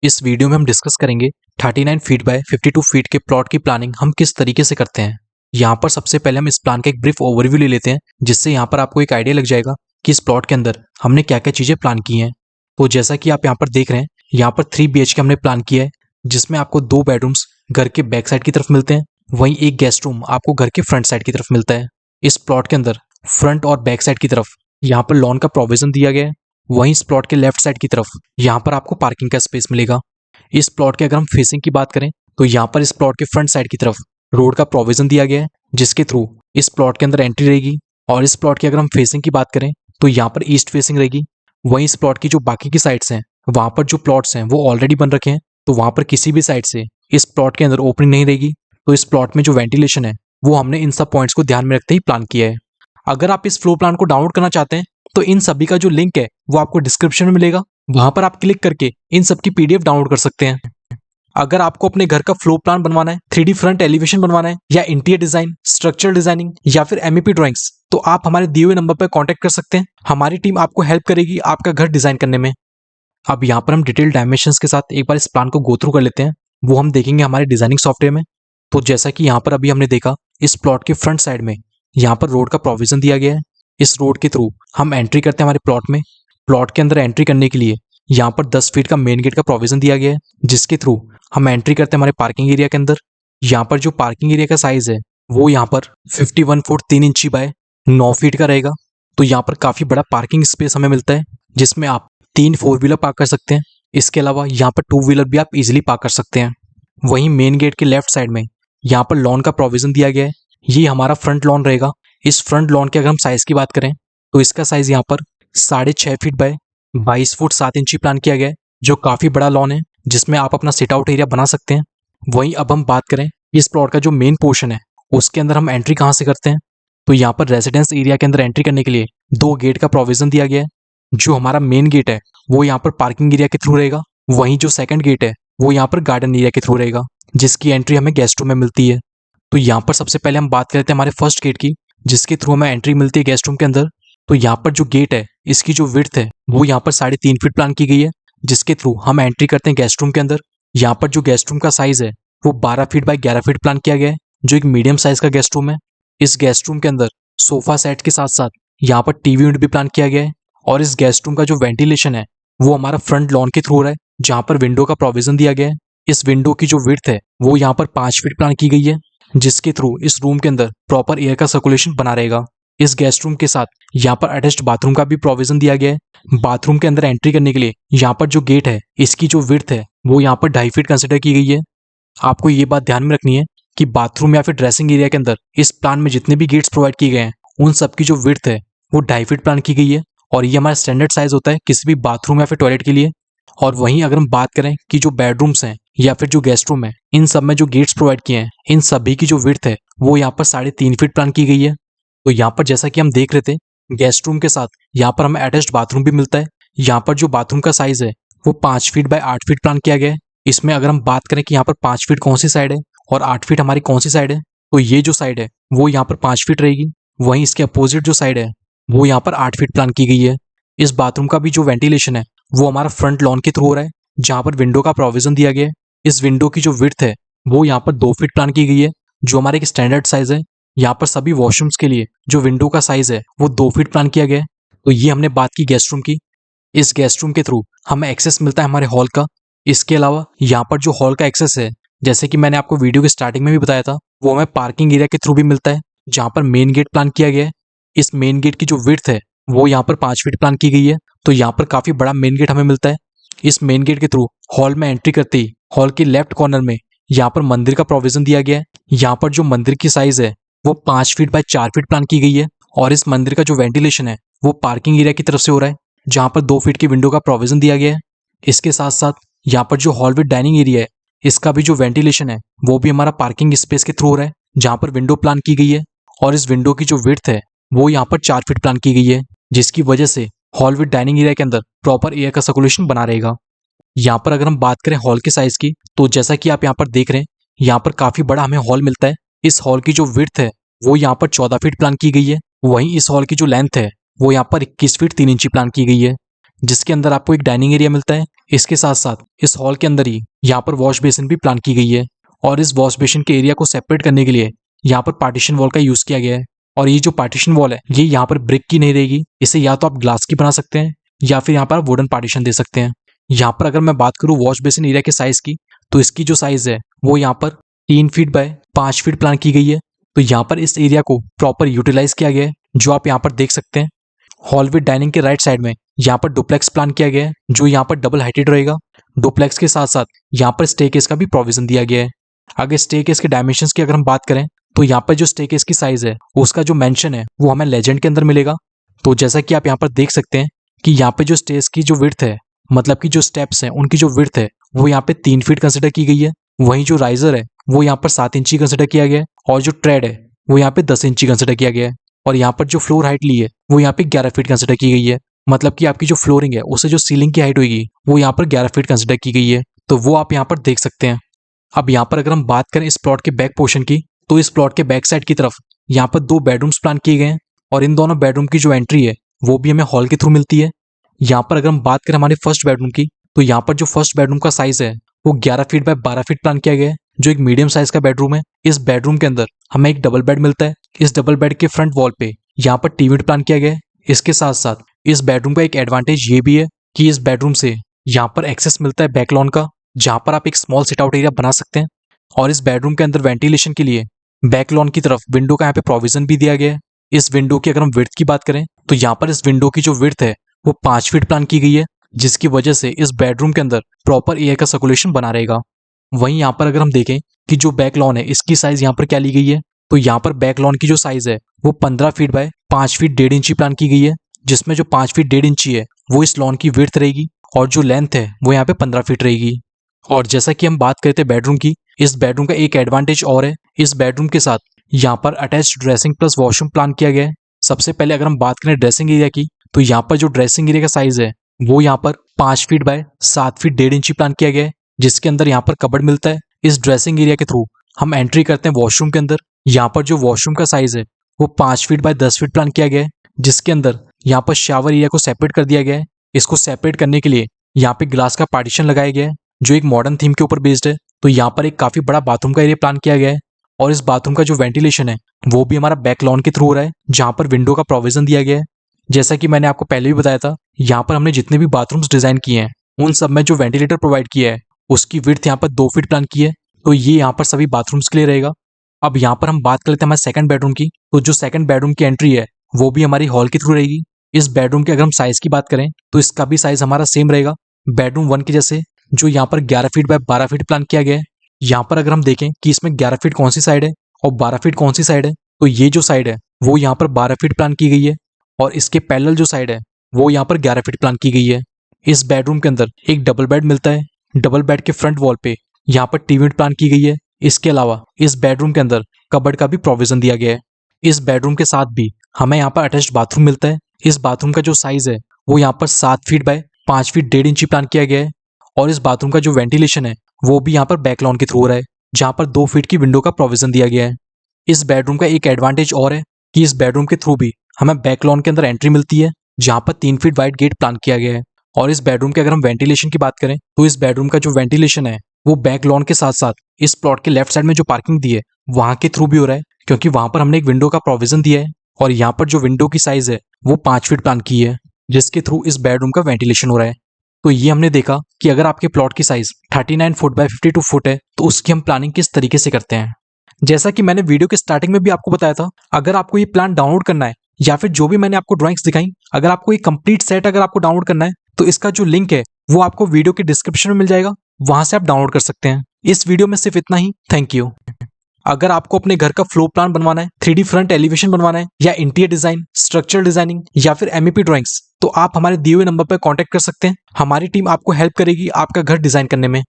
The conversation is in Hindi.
इस वीडियो में हम डिस्कस करेंगे 39 फीट बाय 52 फीट के प्लॉट की प्लानिंग हम किस तरीके से करते हैं। यहाँ पर सबसे पहले हम इस प्लान का एक ब्रीफ ओवरव्यू ले लेते हैं, जिससे यहाँ पर आपको एक आइडिया लग जाएगा कि इस प्लॉट के अंदर हमने क्या क्या चीजें प्लान की हैं। तो जैसा कि आप यहाँ पर देख रहे हैं, यहाँ पर 3 BHK हमने प्लान किया है, जिसमें आपको 2 बेडरूम्स घर के बैक साइड की तरफ मिलते हैं, वहीं एक गेस्ट रूम आपको घर के फ्रंट साइड की तरफ मिलता है। इस प्लॉट के अंदर फ्रंट और बैक साइड की तरफ यहाँ पर लॉन का प्रोविजन दिया गया है। वहीं इस प्लॉट के लेफ्ट साइड की तरफ यहाँ पर आपको पार्किंग का स्पेस मिलेगा। इस प्लॉट के अगर हम फेसिंग की बात करें तो यहाँ पर इस प्लॉट के फ्रंट साइड की तरफ रोड का प्रोविजन दिया गया है, जिसके थ्रू इस प्लॉट के अंदर एंट्री रहेगी। और इस प्लॉट की अगर हम फेसिंग की बात करें तो यहाँ पर ईस्ट फेसिंग रहेगी। वहीं इस प्लॉट की जो बाकी की साइड्स हैं, वहां पर जो प्लॉट्स हैं वो ऑलरेडी बन रखे हैं, तो वहां पर किसी भी साइड से इस प्लॉट के अंदर ओपनिंग नहीं रहेगी। तो इस प्लॉट में जो वेंटिलेशन है वो हमने इन सब पॉइंट्स को ध्यान में रखते ही प्लान किया है। अगर आप इस फ्लोर प्लान को डाउनलोड करना चाहते हैं तो इन सभी का जो लिंक है वो आपको डिस्क्रिप्शन में मिलेगा, वहां पर आप क्लिक करके इन सब की PDF डाउनलोड कर सकते हैं। अगर आपको अपने घर का फ्लोर प्लान बनवाना है, 3D फ्रंट एलिवेशन बनवाना है, या इंटीरियर डिजाइन, स्ट्रक्चरल डिजाइनिंग या फिर MEP ड्राइंग्स, तो आप हमारे दिए हुए नंबर पर कॉन्टैक्ट कर सकते हैं। हमारी टीम आपको हेल्प करेगी आपका घर डिजाइन करने में। अब यहाँ पर हम डिटेल डायमेंशंस के साथ एक बार इस प्लान को गो थ्रू कर लेते हैं, वो हम देखेंगे हमारे डिजाइनिंग सॉफ्टवेयर में। तो जैसा कि यहाँ पर अभी हमने देखा, इस प्लॉट के फ्रंट साइड में यहाँ पर रोड का प्रोविजन दिया गया है। इस रोड के थ्रू हम एंट्री करते हैं हमारे प्लॉट में। प्लॉट के अंदर एंट्री करने के लिए यहाँ पर 10 फीट का मेन गेट का प्रोविजन दिया गया है, जिसके थ्रू हम एंट्री करते हैं हमारे पार्किंग एरिया के अंदर। यहाँ पर जो पार्किंग एरिया का साइज है वो यहाँ पर 51 फुट 3 इंची बाय 9 फीट का रहेगा। तो यहाँ पर काफी बड़ा पार्किंग स्पेस हमें मिलता है, जिसमें आप 3 4 व्हीलर पार्क कर सकते हैं। इसके अलावा यहाँ पर 2 व्हीलर भी आप इजिली पार्क कर सकते हैं। वहीं मेन गेट के लेफ्ट साइड में यहाँ पर लॉन का प्रोविजन दिया गया है। ये हमारा फ्रंट लॉन रहेगा। इस फ्रंट लॉन के अगर हम साइज की बात करें तो इसका साइज यहाँ पर 6.5 फीट बाय 22 फुट 7 इंची प्लान किया गया है, जो काफी बड़ा लॉन है, जिसमें आप अपना सिट आउट एरिया बना सकते हैं। वहीं अब हम बात करें इस प्लॉट का जो मेन पोर्शन है उसके अंदर हम एंट्री कहाँ से करते हैं, तो यहाँ पर रेजिडेंस एरिया के अंदर एंट्री करने के लिए 2 गेट का प्रोविजन दिया गया है। जो हमारा मेन गेट है वो यहाँ पर पार्किंग एरिया के थ्रू रहेगा। वहीं जो सेकंड गेट है वो यहाँ पर गार्डन एरिया के थ्रू रहेगा, जिसकी एंट्री हमें गेस्ट रूम में मिलती है। तो यहाँ पर सबसे पहले हम बात करते हैं हमारे फर्स्ट गेट की, जिसके थ्रू हमें एंट्री मिलती है गेस्ट रूम के अंदर। तो यहाँ पर जो गेट है इसकी जो विड्थ है वो यहाँ पर 3.5 फीट प्लान की गई है, जिसके थ्रू हम एंट्री करते हैं गेस्ट रूम के अंदर। यहाँ पर जो गेस्ट रूम का साइज है वो 12 फीट बाय 11 फीट प्लान किया गया है, जो एक मीडियम साइज का गेस्ट रूम है। इस गेस्ट रूम के अंदर सोफा सेट के साथ साथ यहाँ पर टीवी यूनिट भी प्लान किया गया है। और इस गेस्ट रूम का जो वेंटिलेशन है वो हमारा फ्रंट लॉन के थ्रू हो रहा है, जहाँ पर विंडो का प्रोविजन दिया गया है। इस विंडो की जो विड्थ है वो यहाँ पर 5 फीट प्लान की गई है, जिसके थ्रू इस रूम के अंदर प्रॉपर एयर का सर्कुलेशन बना रहेगा। इस गेस्ट रूम के साथ यहाँ पर अटैच्ड बाथरूम का भी प्रोविजन दिया गया है। बाथरूम के अंदर एंट्री करने के लिए यहाँ पर जो गेट है इसकी जो विड्थ है वो यहाँ पर 2.5 फीट कंसिडर की गई है। आपको ये बात ध्यान में रखनी है कि बाथरूम या फिर ड्रेसिंग एरिया के अंदर इस प्लान में जितने भी गेट्स प्रोवाइड किए गए हैं उन सब की जो विड्थ है वो 2.5 फीट प्लान की गई है, और ये हमारा स्टैंडर्ड साइज होता है किसी भी बाथरूम या फिर टॉयलेट के लिए। और वहीं अगर हम बात करें कि जो बेडरूम्स हैं या फिर जो गेस्ट रूम है, इन सब में जो गेट्स प्रोवाइड किए हैं इन सभी की जो विड्थ है वो यहाँ पर 3.5 फीट प्लान की गई है। तो यहाँ पर जैसा कि हम देख रहे थे, गेस्ट रूम के साथ यहाँ पर हमें अटैच्ड बाथरूम भी मिलता है। यहाँ पर जो बाथरूम का साइज है वो 5 फीट बाय 8 फीट प्लान किया गया है। इसमें अगर हम बात करें कि यहाँ पर 5 फीट कौन सी साइड है और 8 फीट हमारी कौन सी साइड है, तो ये जो साइड है वो यहाँ पर 5 फीट रहेगी। वहीं इसके अपोजिट जो साइड है वो यहाँ पर 8 फीट प्लान की गई है। इस बाथरूम का भी जो वेंटिलेशन है वो हमारा फ्रंट लॉन के थ्रू हो रहा है, जहाँ पर विंडो का प्रोविजन दिया गया है। इस विंडो की जो विड्थ है वो यहाँ पर 2 फीट प्लान की गई है, जो हमारे एक स्टैंडर्ड साइज है। यहाँ पर सभी वॉशरूम्स के लिए जो विंडो का साइज है वो 2 फीट प्लान किया गया है। तो ये हमने बात की गेस्ट रूम की। इस गेस्ट रूम के थ्रू हमें एक्सेस मिलता है हमारे हॉल का। इसके अलावा यहाँ पर जो हॉल का एक्सेस है, जैसे कि मैंने आपको वीडियो के स्टार्टिंग में भी बताया था, वो हमें पार्किंग एरिया के थ्रू भी मिलता है, जहाँ पर मेन गेट प्लान किया गया है। इस मेन गेट की जो विड्थ है वो यहाँ पर 5 फीट प्लान की गई है। तो यहाँ पर काफी बड़ा मेन गेट हमें मिलता है। इस मेन गेट के थ्रू हॉल में एंट्री करते ही हॉल के लेफ्ट कॉर्नर में यहाँ पर मंदिर का प्रोविजन दिया गया है। यहाँ पर जो मंदिर की साइज है वो 5 फीट बाय 4 फीट प्लान की गई है, और इस मंदिर का जो वेंटिलेशन है वो पार्किंग एरिया की तरफ से हो रहा है, जहाँ पर 2 फीट की विंडो का प्रोविजन दिया गया है। इसके साथ साथ यहाँ पर जो हॉल विद डाइनिंग एरिया है इसका भी जो वेंटिलेशन है वो भी हमारा पार्किंग स्पेस के थ्रू हो रहा है, जहाँ पर विंडो प्लान की गई है। और इस विंडो की जो विड्थ है वो यहाँ पर 4 फीट प्लान की गई है, जिसकी वजह से हॉल विद डाइनिंग एरिया के अंदर प्रॉपर एयर का सर्कुलेशन बना रहेगा। यहाँ पर अगर हम बात करें हॉल के साइज की, तो जैसा कि आप यहाँ पर देख रहे हैं, यहाँ पर काफी बड़ा हमें हॉल मिलता है। इस हॉल की जो विड्थ है वो यहाँ पर 14 फीट प्लान की गई है। वहीं इस हॉल की जो लेंथ है वो यहाँ पर 21 फीट 3 इंची प्लान की गई है, जिसके अंदर आपको एक डाइनिंग एरिया मिलता है। इसके साथ साथ इस हॉल के अंदर ही यहाँ पर वॉश बेसिन भी प्लान की गई है और इस वॉश बेसिन के एरिया को सेपरेट करने के लिए यहाँ पर पार्टीशन वॉल का यूज किया गया है। और ये जो पार्टीशन वॉल है ये यहाँ पर ब्रिक की नहीं रहेगी, इसे या तो आप ग्लास की बना सकते हैं या फिर यहाँ पर वुडन पार्टीशन दे सकते हैं। यहाँ पर अगर मैं बात करूँ वॉश बेसिन एरिया के साइज की, तो इसकी जो साइज है वो यहाँ पर 3 फीट बाय 5 फीट प्लान की गई है। तो यहाँ पर इस एरिया को प्रॉपर यूटिलाइज किया गया है, जो आप यहाँ पर देख सकते हैं। हॉल विद डाइनिंग के राइट साइड में यहाँ पर डुप्लेक्स प्लान किया गया है, जो यहाँ पर डबल हाइटेड रहेगा। डुप्लेक्स के साथ साथ यहाँ पर स्टेकेस का भी प्रोविजन दिया गया है। अगर स्टेकेस के डायमेंशंस की अगर हम बात करें, तो यहाँ पर जो स्टेकेस की साइज है उसका जो मेंशन है वो हमें लेजेंड के अंदर मिलेगा। तो जैसा कि आप यहाँ पर देख सकते हैं कि यहाँ पे जो स्टेज की जो विड्थ है, मतलब कि जो स्टेप्स हैं उनकी जो विड्थ है वो यहाँ पे 3 फीट कंसिडर की गई है। वहीं जो राइजर है वो यहाँ पर 7 इंची कंसिडर किया गया है और जो ट्रेड है वो यहाँ पे 10 इंची कंसिडर किया गया है। और यहाँ पर जो फ्लोर हाइट ली है वो यहाँ पे 11 फीट कंसिडर की गई है। मतलब कि आपकी जो फ्लोरिंग है उससे जो सीलिंग की हाइट होगी वो यहाँ पर 11 फीट कंसिडर की गई है। तो वो आप यहाँ पर देख सकते हैं। अब यहाँ पर अगर हम बात करें इस प्लॉट के बैक पोर्शन की, तो इस प्लॉट के बैक साइड की तरफ यहाँ पर 2 बेडरूम्स प्लान किए गए हैं और इन दोनों बेडरूम की जो एंट्री है वो भी हमें हॉल के थ्रू मिलती है। यहाँ पर अगर हम बात करें हमारे फर्स्ट बेडरूम की, तो यहाँ पर जो फर्स्ट बेडरूम का साइज है वो 11 फीट बाय 12 फीट प्लान किया गया है, जो एक मीडियम साइज का बेडरूम है। इस बेडरूम के अंदर हमें एक डबल बेड मिलता है। इस डबल बेड के फ्रंट वॉल पे यहाँ पर टीवी प्लान किया गया है। इसके साथ साथ इस बेडरूम का एक एडवांटेज ये भी है कि इस बेडरूम से यहाँ पर एक्सेस मिलता है बैक लॉन का, जहाँ पर आप एक स्मॉल सिट आउट एरिया बना सकते हैं। और इस बेडरूम के अंदर वेंटिलेशन के लिए बैक लॉन की तरफ विंडो का यहाँ पे प्रोविजन भी दिया गया है। इस विंडो की अगर हम विड्थ की बात करें, तो यहाँ पर इस विंडो की जो विड्थ है वो 5 फीट प्लान की गई है, जिसकी वजह से इस बेडरूम के अंदर प्रॉपर एयर का सर्कुलेशन बना रहेगा। वहीं यहाँ पर अगर हम देखें कि जो बैक लॉन है इसकी साइज यहाँ पर क्या ली गई है, तो यहाँ पर बैक लॉन की जो साइज है वो 15 फीट बाय 5 फीट 1.5 इंची प्लान की गई है, जिसमें जो 5 फीट 1.5 इंची है वो इस लॉन की विड्थ रहेगी और जो लेंथ है वो यहाँ पे 15 फीट रहेगी। और जैसा कि हम बात करते हैं बेडरूम की, इस बेडरूम का एक एडवांटेज और है, इस बेडरूम के साथ यहाँ पर attach dressing plus washroom plan किया गया है। सबसे पहले अगर हम बात करें ड्रेसिंग एरिया की, तो यहाँ पर जो ड्रेसिंग एरिया का साइज है वो यहाँ पर 5 फीट बाय 7 फीट 1.5 इंची प्लान किया गया है, जिसके अंदर यहाँ पर कबर्ड मिलता है। इस ड्रेसिंग एरिया के थ्रू हम एंट्री करते हैं वॉशरूम के अंदर। यहाँ पर जो वॉशरूम का साइज है वो 5 फीट बाय 10 फीट प्लान किया गया है, जिसके अंदर यहाँ पर शावर एरिया को सेपरेट कर दिया गया है। इसको सेपरेट करने के लिए यहाँ पे ग्लास का पार्टीशन लगाया गया है, जो एक मॉडर्न थीम के ऊपर बेस्ड है। तो यहाँ पर एक काफी बड़ा बाथरूम का एरिया प्लान किया गया है और इस बाथरूम का जो वेंटिलेशन है वो भी हमारा बैक लॉन के थ्रू हो रहा है, जहाँ पर विंडो का प्रोविजन दिया गया है। जैसा कि मैंने आपको पहले भी बताया था, यहाँ पर हमने जितने भी बाथरूम्स डिजाइन किए हैं उन सब में जो वेंटिलेटर प्रोवाइड किया है उसकी विड्थ यहाँ पर 2 फीट प्लान की है। तो ये यहाँ पर सभी बाथरूम्स के लिए रहेगा। अब यहाँ पर हम बात कर लेते हैं हमारे सेकंड बेडरूम की। तो जो सेकंड बेडरूम की एंट्री है वो भी हमारी हॉल के थ्रू रहेगी। इस बेडरूम के अगर हम साइज की बात करें, तो इसका भी साइज हमारा सेम रहेगा बेडरूम 1 के जैसे, जो यहाँ पर 11 फीट बाय 12 फीट प्लान किया गया है। यहाँ पर अगर हम देखें कि इसमें 11 फीट कौन सी साइड है और 12 फीट कौन सी साइड है, तो ये जो साइड है वो यहाँ पर 12 फीट प्लान की गई है और इसके पैरेलल जो साइड है वो यहाँ पर 11 फीट प्लान की गई है। इस बेडरूम के अंदर एक डबल बेड मिलता है। डबल बेड के फ्रंट वॉल पे यहाँ पर टीवी प्लान की गई है। इसके अलावा इस बेडरूम के अंदर कबर्ड का भी प्रोविजन दिया गया है। इस बेडरूम के साथ भी हमें यहाँ पर अटैच्ड बाथरूम मिलता है। इस बाथरूम का जो साइज है वो यहाँ पर 7 फीट बाय 5 फीट 1.5 इंची प्लान किया गया है और इस बाथरूम का जो वेंटिलेशन है वो भी यहाँ पर बैक लॉन के थ्रू हो रहा है, जहाँ पर 2 फीट की विंडो का प्रोविजन दिया गया है। इस बेडरूम का एक एडवांटेज और है कि इस बेडरूम के थ्रू भी हमें बैक लॉन के अंदर एंट्री मिलती है, जहाँ पर 3 फीट वाइड गेट प्लान किया गया है। और इस बेडरूम के अगर हम वेंटिलेशन की बात करें, तो इस बेडरूम का जो वेंटिलेशन है वो बैक लॉन के साथ साथ इस प्लॉट के लेफ्ट साइड में जो पार्किंग दी है वहां के थ्रू भी हो रहा है, क्योंकि वहां पर हमने एक विंडो का प्रोविजन दिया है और यहाँ पर जो विंडो की साइज है वो 5 फीट प्लान की है, जिसके थ्रू इस बेडरूम का वेंटिलेशन हो रहा है। तो ये हमने देखा कि अगर आपके प्लॉट की साइज 39 फुट बाय 52 फुट है तो उसकी हम प्लानिंग किस तरीके से करते हैं। जैसा कि मैंने वीडियो के स्टार्टिंग में भी आपको बताया था, अगर आपको ये प्लान डाउनलोड करना है या फिर जो भी मैंने आपको ड्राइंग्स दिखाई, अगर आपको ये कंप्लीट सेट अगर आपको डाउनलोड करना है तो इसका जो लिंक है वो आपको वीडियो के डिस्क्रिप्शन में मिल जाएगा, वहां से आप डाउनलोड कर सकते हैं। इस वीडियो में सिर्फ इतना ही। Thank you. अगर आपको अपने घर का फ्लोर प्लान बनवाना है, 3D फ्रंट एलिवेशन बनवाना है, या इंटीरियर डिजाइन, स्ट्रक्चरल डिजाइनिंग या फिर MEP ड्राइंग्स, तो आप हमारे दिए हुए नंबर पर कांटेक्ट कर सकते हैं। हमारी टीम आपको हेल्प करेगी आपका घर डिजाइन करने में।